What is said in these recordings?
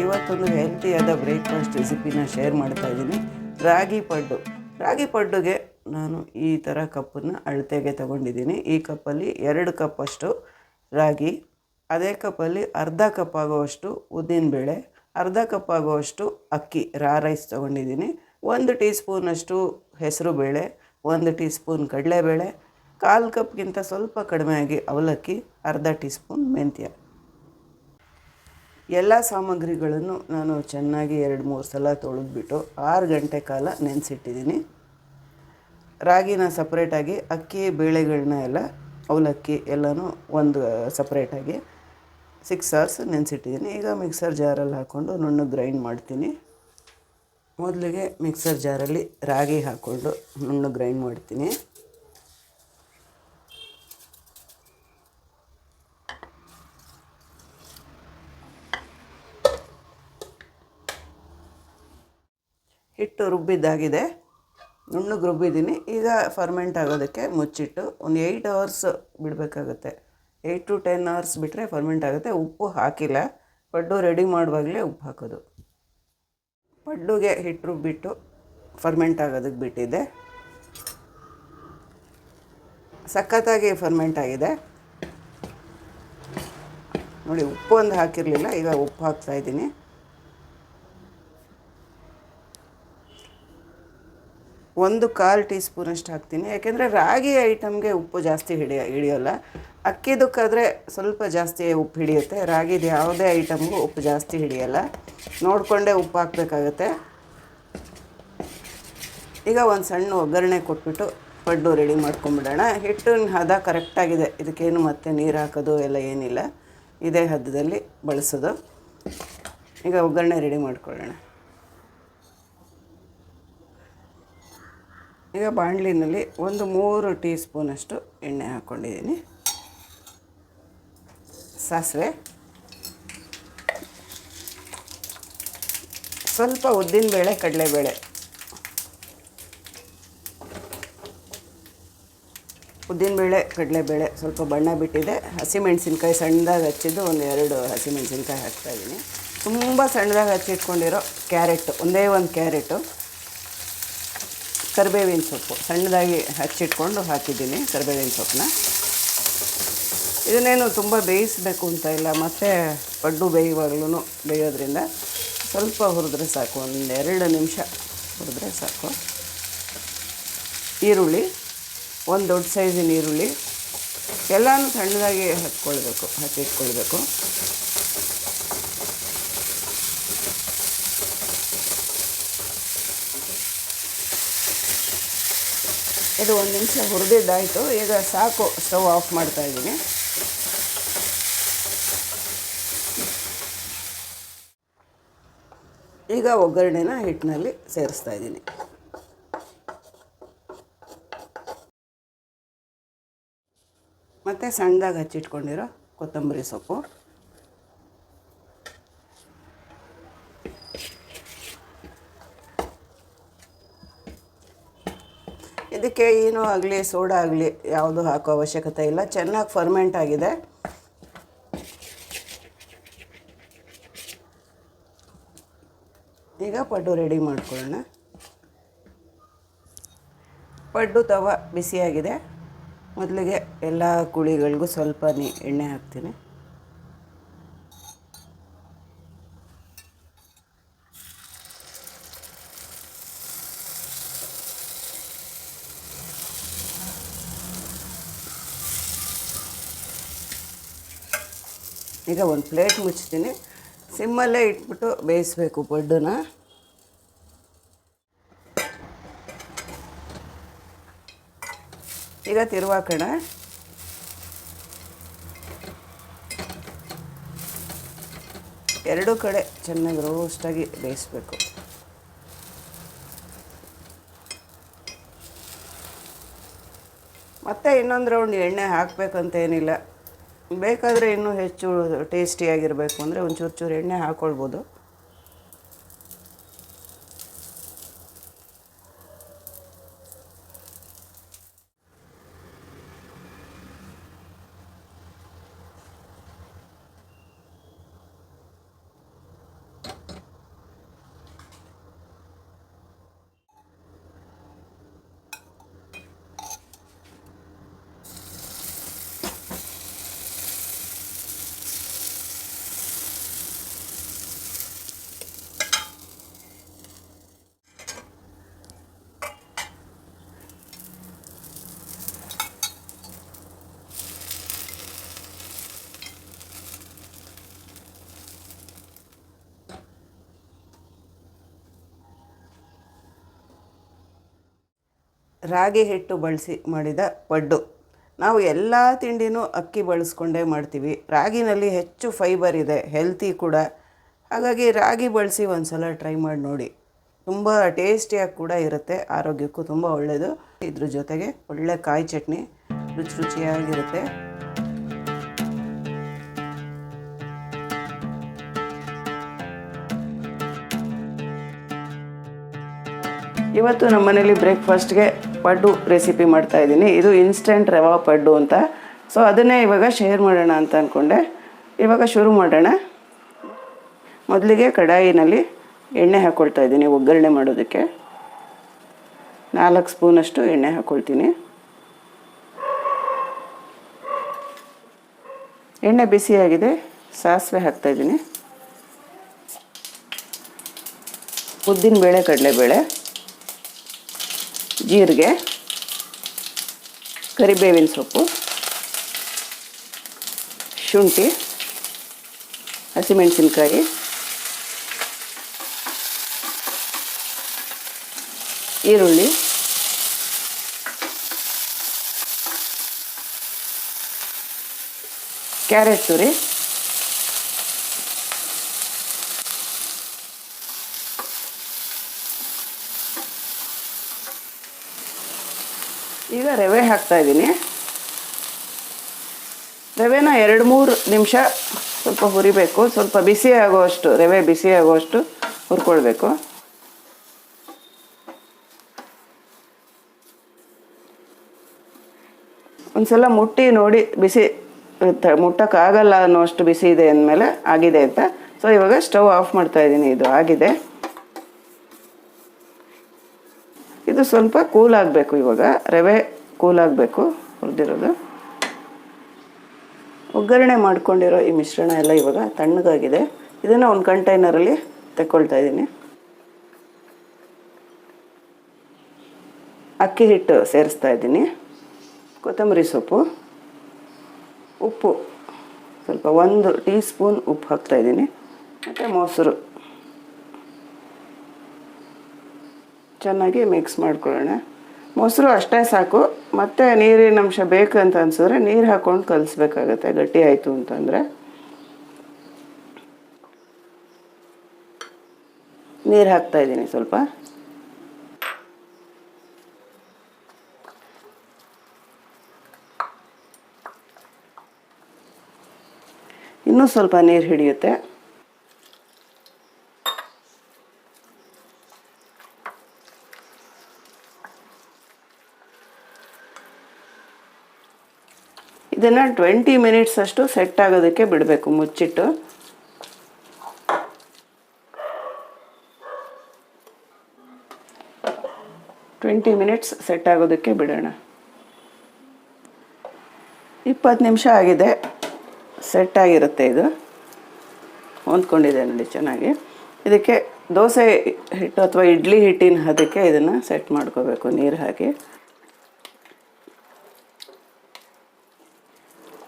ಇವತ್ತೊಂದು ಹೆಲ್ತಿಯಾದ ಬ್ರೇಕ್ಫಾಸ್ಟ್ ರೆಸಿಪಿನ ಶೇರ್ ಮಾಡ್ತಾ ಇದ್ದೀನಿ. ರಾಗಿ ಪಡ್ಡುಗೆ ನಾನು ಈ ಥರ ಕಪ್ಪನ್ನು ಅಳತೆಗೆ ತಗೊಂಡಿದ್ದೀನಿ. ಈ ಕಪ್ಪಲ್ಲಿ 2 ಕಪ್ಪಷ್ಟು ರಾಗಿ, ಅದೇ ಕಪ್ಪಲ್ಲಿ ಅರ್ಧ ಕಪ್ ಆಗುವಷ್ಟು ಉದ್ದಿನಬೇಳೆ, ಅರ್ಧ ಕಪ್ ಆಗುವಷ್ಟು ಅಕ್ಕಿ ರೈಸ್ ತೊಗೊಂಡಿದ್ದೀನಿ. 1 ಟೀ ಸ್ಪೂನಷ್ಟು ಹೆಸರು ಬೇಳೆ, 1 ಟೀ ಸ್ಪೂನ್ ಕಡಲೆಬೇಳೆ, 1/4 ಕಪ್ಗಿಂತ ಸ್ವಲ್ಪ ಕಡಿಮೆಯಾಗಿ ಅವಲಕ್ಕಿ, ಅರ್ಧ ಟೀ ಸ್ಪೂನ್ ಮೆಂತ್ಯ. ಎಲ್ಲ ಸಾಮಗ್ರಿಗಳನ್ನು ನಾನು ಚೆನ್ನಾಗಿ 2-3 ಸಲ ತೊಳೆದ್ಬಿಟ್ಟು 6 ಗಂಟೆ ಕಾಲ ನೆನೆಸಿಟ್ಟಿದ್ದೀನಿ. ರಾಗಿನ ಸಪ್ರೇಟಾಗಿ, ಅಕ್ಕಿ ಬೇಳೆಗಳನ್ನ ಎಲ್ಲ ಅವಲಕ್ಕಿ ಎಲ್ಲನೂ ಒಂದು ಸಪ್ರೇಟಾಗಿ 6 ಅವರ್ಸ್ ನೆನೆಸಿಟ್ಟಿದ್ದೀನಿ. ಈಗ ಮಿಕ್ಸರ್ ಜಾರಲ್ಲಿ ಹಾಕ್ಕೊಂಡು ನುಣ್ಣಗೆ ಗ್ರೈಂಡ್ ಮಾಡ್ತೀನಿ. ಮೊದಲಿಗೆ ಮಿಕ್ಸರ್ ಜಾರಲ್ಲಿ ರಾಗಿ ಹಾಕ್ಕೊಂಡು ನುಣ್ಣಗೆ ಗ್ರೈಂಡ್ ಮಾಡ್ತೀನಿ. ಹಿಟ್ಟು ರುಬ್ಬಿದ್ದಾಗಿದೆ, ನುಣ್ಣಗೆ ರುಬ್ಬಿದ್ದೀನಿ. ಈಗ ಫರ್ಮೆಂಟ್ ಆಗೋದಕ್ಕೆ ಮುಚ್ಚಿಟ್ಟು ಒಂದು 8 ಅವರ್ಸ್ ಬಿಡಬೇಕಾಗುತ್ತೆ. 8 to 10 ಅವರ್ಸ್ ಬಿಟ್ಟರೆ ಫರ್ಮೆಂಟ್ ಆಗುತ್ತೆ. ಉಪ್ಪು ಹಾಕಿಲ್ಲ, ಪಡ್ಡು ರೆಡಿ ಮಾಡುವಾಗಲೇ ಉಪ್ಪು ಹಾಕೋದು. ಪಡ್ಡುಗೆ ಹಿಟ್ಟು ರುಬ್ಬಿಟ್ಟು ಫರ್ಮೆಂಟ್ ಆಗೋದಕ್ಕೆ ಬಿಟ್ಟಿದ್ದೆ. ಸಖತ್ತಾಗಿ ಫರ್ಮೆಂಟ್ ಆಗಿದೆ ನೋಡಿ. ಉಪ್ಪು ಒಂದು ಹಾಕಿರಲಿಲ್ಲ, ಈಗ ಉಪ್ಪು ಹಾಕ್ತಾಯಿದ್ದೀನಿ. ಒಂದು 1/4 ಟೀ ಸ್ಪೂನಷ್ಟು ಹಾಕ್ತೀನಿ, ಯಾಕೆಂದರೆ ರಾಗಿ ಐಟಮ್ಗೆ ಉಪ್ಪು ಜಾಸ್ತಿ ಹಿಡಿಯೋಲ್ಲ. ಅಕ್ಕಿದಕ್ಕಾದರೆ ಸ್ವಲ್ಪ ಜಾಸ್ತಿ ಉಪ್ಪು ಹಿಡಿಯುತ್ತೆ. ರಾಗಿದು ಯಾವುದೇ ಐಟಮ್ಗೂ ಉಪ್ಪು ಜಾಸ್ತಿ ಹಿಡಿಯೋಲ್ಲ, ನೋಡಿಕೊಂಡೇ ಉಪ್ಪು ಹಾಕಬೇಕಾಗತ್ತೆ. ಈಗ ಒಂದು ಸಣ್ಣ ಒಗ್ಗರಣೆ ಕೊಟ್ಬಿಟ್ಟು ಪಡ್ಡು ರೆಡಿ ಮಾಡ್ಕೊಂಬಿಡೋಣ. ಹಿಟ್ಟಿನ ಹದ ಕರೆಕ್ಟಾಗಿದೆ, ಇದಕ್ಕೇನು ಮತ್ತೆ ನೀರು ಹಾಕೋದು ಎಲ್ಲ ಏನಿಲ್ಲ, ಇದೇ ಹದದಲ್ಲಿ ಬಳಸೋದು. ಈಗ ಒಗ್ಗರಣೆ ರೆಡಿ ಮಾಡ್ಕೊಳ್ಳೋಣ. ಈಗ ಬಾಣಲಿನಲ್ಲಿ ಒಂದು 3 ಟೀ ಸ್ಪೂನಷ್ಟು ಎಣ್ಣೆ ಹಾಕ್ಕೊಂಡಿದ್ದೀನಿ. ಸಾಸಿವೆ, ಸ್ವಲ್ಪ ಉದ್ದಿನಬೇಳೆ, ಕಡಲೆಬೇಳೆ, ಕಡಲೆಬೇಳೆ ಸ್ವಲ್ಪ ಬಣ್ಣ ಬಿಟ್ಟಿದೆ. ಹಸಿಮೆಣಸಿನ್ಕಾಯಿ ಸಣ್ಣದಾಗಿ ಹಚ್ಚಿದ್ದು ಒಂದು 2 ಹಸಿಮೆಣಸಿನ್ಕಾಯಿ ಹಾಕ್ತಾಯಿದ್ದೀನಿ. ತುಂಬ ಸಣ್ಣದಾಗಿ ಹಚ್ಚಿಟ್ಕೊಂಡಿರೋ ಕ್ಯಾರೆಟು, ಒಂದೇ ಒಂದು ಕ್ಯಾರೆಟು, ಕರಿಬೇವಿನ ಸೊಪ್ಪು ಸಣ್ಣದಾಗಿ ಹಚ್ಚಿಟ್ಕೊಂಡು ಹಾಕಿದ್ದೀನಿ. ಕರಿಬೇವಿನ ಸೊಪ್ಪನ್ನ ಇದನ್ನೇನು ತುಂಬ ಬೇಯಿಸಬೇಕು ಅಂತ ಇಲ್ಲ, ಮತ್ತು ಪಡ್ಡು ಬೇಯೋದ್ರಿಂದ ಸ್ವಲ್ಪ ಹುರಿದ್ರೆ ಸಾಕು, ಒಂದು 2 ನಿಮಿಷ ಹುರಿದ್ರೆ ಸಾಕು. ಈರುಳ್ಳಿ, ಒಂದು ದೊಡ್ಡ ಸೈಜಿನ ಈರುಳ್ಳಿ, ಎಲ್ಲನೂ ಸಣ್ಣದಾಗಿ ಹಚ್ಚಿಟ್ಕೊಳ್ಬೇಕು. ಇದು 1 ನಿಮಿಷ ಹುರಿದಿದ್ದಾಯಿತು. ಈಗ ಸಾಕು, ಸ್ಟವ್ ಆಫ್ ಮಾಡ್ತಾಯಿದ್ದೀನಿ. ಈಗ ಒಗ್ಗರಣೆನ ಹಿಟ್ಟಿನಲ್ಲಿ ಸೇರಿಸ್ತಾ ಇದ್ದೀನಿ. ಮತ್ತು ಸಣ್ಣದಾಗಿ ಹಚ್ಚಿಟ್ಕೊಂಡಿರೋ ಕೊತ್ತಂಬರಿ ಸೊಪ್ಪು, ಇದಕ್ಕೆ ಏನೂ ಆಗಲಿ ಸೋಡಾ ಆಗಲಿ ಯಾವುದು ಹಾಕೋ ಅವಶ್ಯಕತೆ ಇಲ್ಲ, ಚೆನ್ನಾಗಿ ಫರ್ಮೆಂಟ್ ಆಗಿದೆ. ಈಗ ಪಡ್ಡು ರೆಡಿ ಮಾಡ್ಕೊಳ್ಳೋಣ. ಪಡ್ಡು ತವ ಬಿಸಿಯಾಗಿದೆ. ಮೊದಲಿಗೆ ಎಲ್ಲ ಕುಳಿಗಳಿಗೂ ಸ್ವಲ್ಪ ಎಣ್ಣೆ ಹಾಕ್ತೀನಿ. ಈಗ ಒಂದು ಪ್ಲೇಟ್ ಮುಚ್ತೀನಿ. ಸಿಮ್ಮಲ್ಲೇ ಇಟ್ಬಿಟ್ಟು ಬೇಯಿಸಬೇಕು ಪಡ್ಡನ್ನ. ಈಗ ತಿರುವಾಕೋಣ. ಎರಡೂ ಕಡೆ ಚೆನ್ನಾಗಿ ರೋಸ್ಟಾಗಿ ಬೇಯಿಸಬೇಕು. ಮತ್ತು ಇನ್ನೊಂದು ರೌಂಡ್ ಎಣ್ಣೆ ಹಾಕಬೇಕಂತೇನಿಲ್ಲ, ಬೇಕಾದರೆ ಇನ್ನೂ ಹೆಚ್ಚು ಟೇಸ್ಟಿಯಾಗಿರಬೇಕು ಅಂದರೆ ಒಂದು ಚೂರು ಎಣ್ಣೆ ಹಾಕ್ಕೊಳ್ಬೋದು. ರಾಗಿ ಹಿಟ್ಟು ಬಳಸಿ ಮಾಡಿದ ಪಡ್ಡು. ನಾವು ಎಲ್ಲ ತಿಂಡಿನೂ ಅಕ್ಕಿ ಬಳಸ್ಕೊಂಡೇ ಮಾಡ್ತೀವಿ. ರಾಗಿನಲ್ಲಿ ಹೆಚ್ಚು ಫೈಬರ್ ಇದೆ, ಹೆಲ್ತಿ ಕೂಡ. ಹಾಗಾಗಿ ರಾಗಿ ಬಳಸಿ ಒಂದು ಸಲ ಟ್ರೈ ಮಾಡಿ ನೋಡಿ. ತುಂಬ ಟೇಸ್ಟಿಯಾಗಿ ಕೂಡ ಇರುತ್ತೆ, ಆರೋಗ್ಯಕ್ಕೂ ತುಂಬ ಒಳ್ಳೆಯದು. ಇದ್ರ ಜೊತೆಗೆ ಒಳ್ಳೆ ಕಾಯಿ ಚಟ್ನಿ ರುಚಿಯಾಗಿರುತ್ತೆ. ಇವತ್ತು ನಮ್ಮ ಮನೇಲಿ ಬ್ರೇಕ್ಫಾಸ್ಟ್ಗೆ ಪಡ್ಡು ರೆಸಿಪಿ ಮಾಡ್ತಾಯಿದ್ದೀನಿ. ಇದು ಇನ್ಸ್ಟೆಂಟ್ ರವಾ ಪಡ್ಡು ಅಂತ. ಸೊ ಅದನ್ನೇ ಇವಾಗ ಶೇರ್ ಮಾಡೋಣ ಅಂತ ಅಂದ್ಕೊಂಡೆ. ಇವಾಗ ಶುರು ಮಾಡೋಣ. ಮೊದಲಿಗೆ ಕಡಾಯಿನಲ್ಲಿ ಎಣ್ಣೆ ಹಾಕ್ಕೊಳ್ತಾ ಇದ್ದೀನಿ ಒಗ್ಗರಣೆ ಮಾಡೋದಕ್ಕೆ. 4 ಸ್ಪೂನಷ್ಟು ಎಣ್ಣೆ ಹಾಕ್ಕೊಳ್ತೀನಿ. ಎಣ್ಣೆ ಬಿಸಿಯಾಗಿದೆ, ಸಾಸಿವೆ ಹಾಕ್ತಾಯಿದ್ದೀನಿ. ಉದ್ದಿನಬೇಳೆ, ಕಡಲೆಬೇಳೆ, ಜೀರಿಗೆ, ಕರಿಬೇವಿನ ಸೊಪ್ಪು, ಶುಂಠಿ, ಹಸಿಮೆಣಸಿನ್ಕಾಯಿ, ಈರುಳ್ಳಿ, ಕ್ಯಾರೆಟ್ ತುರಿ, ಈಗ ರವೆ ಹಾಕ್ತಾಯಿದ್ದೀನಿ. ರವೆನ 2-3 ನಿಮಿಷ ಸ್ವಲ್ಪ ಹುರಿಬೇಕು. ಸ್ವಲ್ಪ ಬಿಸಿ ಆಗುವಷ್ಟು, ರವೆ ಬಿಸಿ ಆಗುವಷ್ಟು ಹುರ್ಕೊಳ್ಬೇಕು. ಒಂದು ಸಲ ಮುಟ್ಟಿ ನೋಡಿ, ಬಿಸಿ ಮುಟ್ಟಕ್ಕಾಗಲ್ಲ ಅನ್ನೋಷ್ಟು ಬಿಸಿ ಇದೆ ಅಂದಮೇಲೆ ಆಗಿದೆ ಅಂತ. ಸೊ ಇವಾಗ ಸ್ಟವ್ ಆಫ್ ಮಾಡ್ತಾಯಿದ್ದೀನಿ. ಇದು ಆಗಿದೆ. ಇದು ಸ್ವಲ್ಪ ಕೂಲ್ ಆಗಬೇಕು. ಇವಾಗ ರವೆ ಕೂಲ್ ಆಗಬೇಕು, ಹುರಿದಿರೋದು. ಒಗ್ಗರಣೆ ಮಾಡ್ಕೊಂಡಿರೋ ಈ ಮಿಶ್ರಣ ಎಲ್ಲ ಇವಾಗ ತಣ್ಣಗಾಗಿದೆ. ಇದನ್ನು ಒಂದು ಕಂಟೈನರಲ್ಲಿ ತೆಕ್ಕೊಳ್ತಾ ಇದ್ದೀನಿ. ಅಕ್ಕಿ ಹಿಟ್ಟು ಸೇರಿಸ್ತಾ ಇದ್ದೀನಿ. ಕೊತ್ತಂಬರಿ ಸೊಪ್ಪು, ಉಪ್ಪು ಸ್ವಲ್ಪ 1 ಟೀ ಸ್ಪೂನ್ ಉಪ್ಪು ಹಾಕ್ತಾಯಿದ್ದೀನಿ. ಮತ್ತು ಮೊಸರು ಚೆನ್ನಾಗಿ ಮಿಕ್ಸ್ ಮಾಡ್ಕೊಳ್ಳೋಣ. ಮೊಸರು ಅಷ್ಟೇ ಸಾಕು. ಮತ್ತು ನೀರಿನ ಅಂಶ ಬೇಕು ಅಂತ ಅನಿಸಿದ್ರೆ ನೀರು ಹಾಕ್ಕೊಂಡು ಕಲಿಸ್ಬೇಕಾಗತ್ತೆ, ಗಟ್ಟಿ ಆಯಿತು ಅಂತಂದರೆ. ನೀರು ಹಾಕ್ತಾಯಿದ್ದೀನಿ ಸ್ವಲ್ಪ. ಇನ್ನೂ ಸ್ವಲ್ಪ ನೀರು ಹಿಡಿಯುತ್ತೆ. ಇದನ್ನು 20 ಮಿನಿಟ್ಸ್ ಅಷ್ಟು ಸೆಟ್ ಆಗೋದಕ್ಕೆ ಬಿಡಬೇಕು ಮುಚ್ಚಿಟ್ಟು. ಮಿನಿಟ್ಸ್ ಸೆಟ್ ಆಗೋದಕ್ಕೆ ಬಿಡೋಣ. 20 ನಿಮಿಷ ಆಗಿದೆ, ಸೆಟ್ ಆಗಿರುತ್ತೆ. ಇದು ಹೊಂದ್ಕೊಂಡಿದೆ ನೋಡಿ ಚೆನ್ನಾಗಿ. ಇದಕ್ಕೆ ದೋಸೆ ಹಿಟ್ಟು ಅಥವಾ ಇಡ್ಲಿ ಹಿಟ್ಟಿನ ಹದಕ್ಕೆ ಇದನ್ನು ಸೆಟ್ ಮಾಡ್ಕೋಬೇಕು ನೀರು ಹಾಕಿ.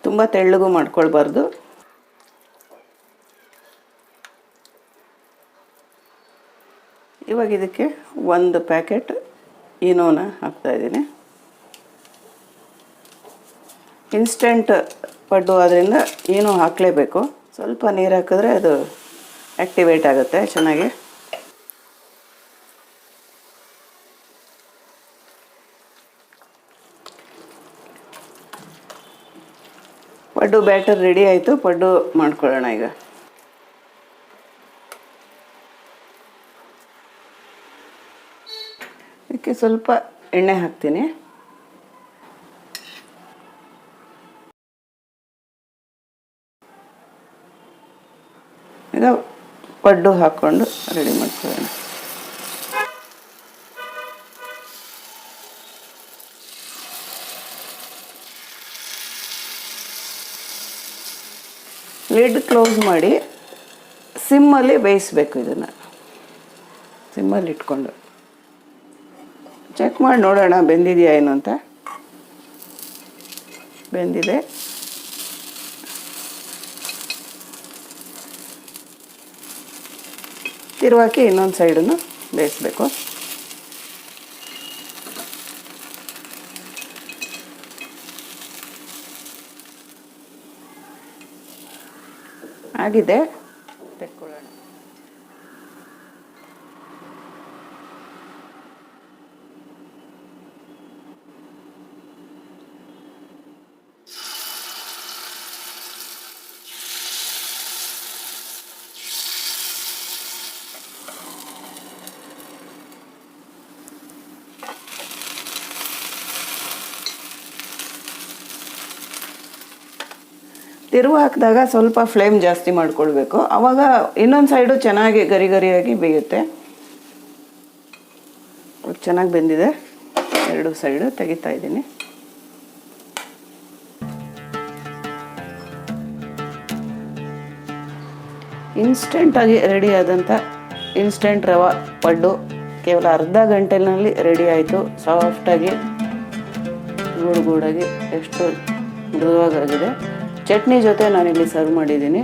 ತುಂಬ ತೆಳ್ಳಗೂ ಮಾಡ್ಕೊಳ್ಬಾರ್ದು. ಇವಾಗ ಇದಕ್ಕೆ 1 ಪ್ಯಾಕೆಟ್ ಈನೋನ ಹಾಕ್ತಾಯಿದ್ದೀನಿ. ಇನ್ಸ್ಟೆಂಟ್ ಪಡ್ಡು ಆದ್ದರಿಂದ ಈನೋ ಹಾಕಲೇಬೇಕು. ಸ್ವಲ್ಪ ನೀರು ಹಾಕಿದ್ರೆ ಅದು ಆ್ಯಕ್ಟಿವೇಟ್ ಆಗುತ್ತೆ ಚೆನ್ನಾಗಿ. ಪಡ್ಡು ಬ್ಯಾಟರ್ ರೆಡಿ ಆಯಿತು. ಪಡ್ಡು ಮಾಡ್ಕೊಳ್ಳೋಣ ಈಗ. ಇದಕ್ಕೆ ಸ್ವಲ್ಪ ಎಣ್ಣೆ ಹಾಕ್ತೀನಿ. ಈಗ ಪಡ್ಡು ಹಾಕ್ಕೊಂಡು ರೆಡಿ ಮಾಡ್ಕೊಳ್ಳೋಣ. ಲಿಡ್ ಕ್ಲೋಸ್ ಮಾಡಿ ಸಿಮ್ಮಲ್ಲಿ ಬೇಯಿಸಬೇಕು. ಇದನ್ನು ಸಿಮ್ಮಲ್ಲಿ ಇಟ್ಕೊಂಡು ಚೆಕ್ ಮಾಡಿ ನೋಡೋಣ ಬೆಂದಿದೆಯಾ ಏನು ಅಂತ. ಬೆಂದಿದೆ. ತಿರುವಾಕಿ ಇನ್ನೊಂದು ಸೈಡನ್ನು ಬೇಯಿಸಬೇಕು. ಆಗಿದೆ, ತೆಕ್ಕೊಳ್ಳೋಣ. ತಿರುವು ಹಾಕಿದಾಗ ಸ್ವಲ್ಪ ಫ್ಲೇಮ್ ಜಾಸ್ತಿ ಮಾಡ್ಕೊಳ್ಬೇಕು, ಆವಾಗ ಇನ್ನೊಂದು ಸೈಡು ಚೆನ್ನಾಗಿ ಗರಿ ಗರಿಯಾಗಿ ಬೇಯುತ್ತೆ. ಚೆನ್ನಾಗಿ ಬೆಂದಿದೆ, ಎರಡು ಸೈಡು ತೆಗಿತಾ ಇದ್ದೀನಿ. ಇನ್ಸ್ಟೆಂಟಾಗಿ ರೆಡಿ ಆದಂಥ ಇನ್ಸ್ಟೆಂಟ್ ರವೆ ಪಡ್ಡು ಕೇವಲ ಅರ್ಧ ಗಂಟೆಯಲ್ಲಿ ರೆಡಿ ಆಯಿತು. ಸಾಫ್ಟಾಗಿ ಗೂಡಾಗಿ ಎಷ್ಟು ಮೃದುವಾಗಿದೆ. ಚಟ್ನಿ ಜೊತೆ ನಾನಿಲ್ಲಿ ಸರ್ವ್ ಮಾಡಿದ್ದೀನಿ.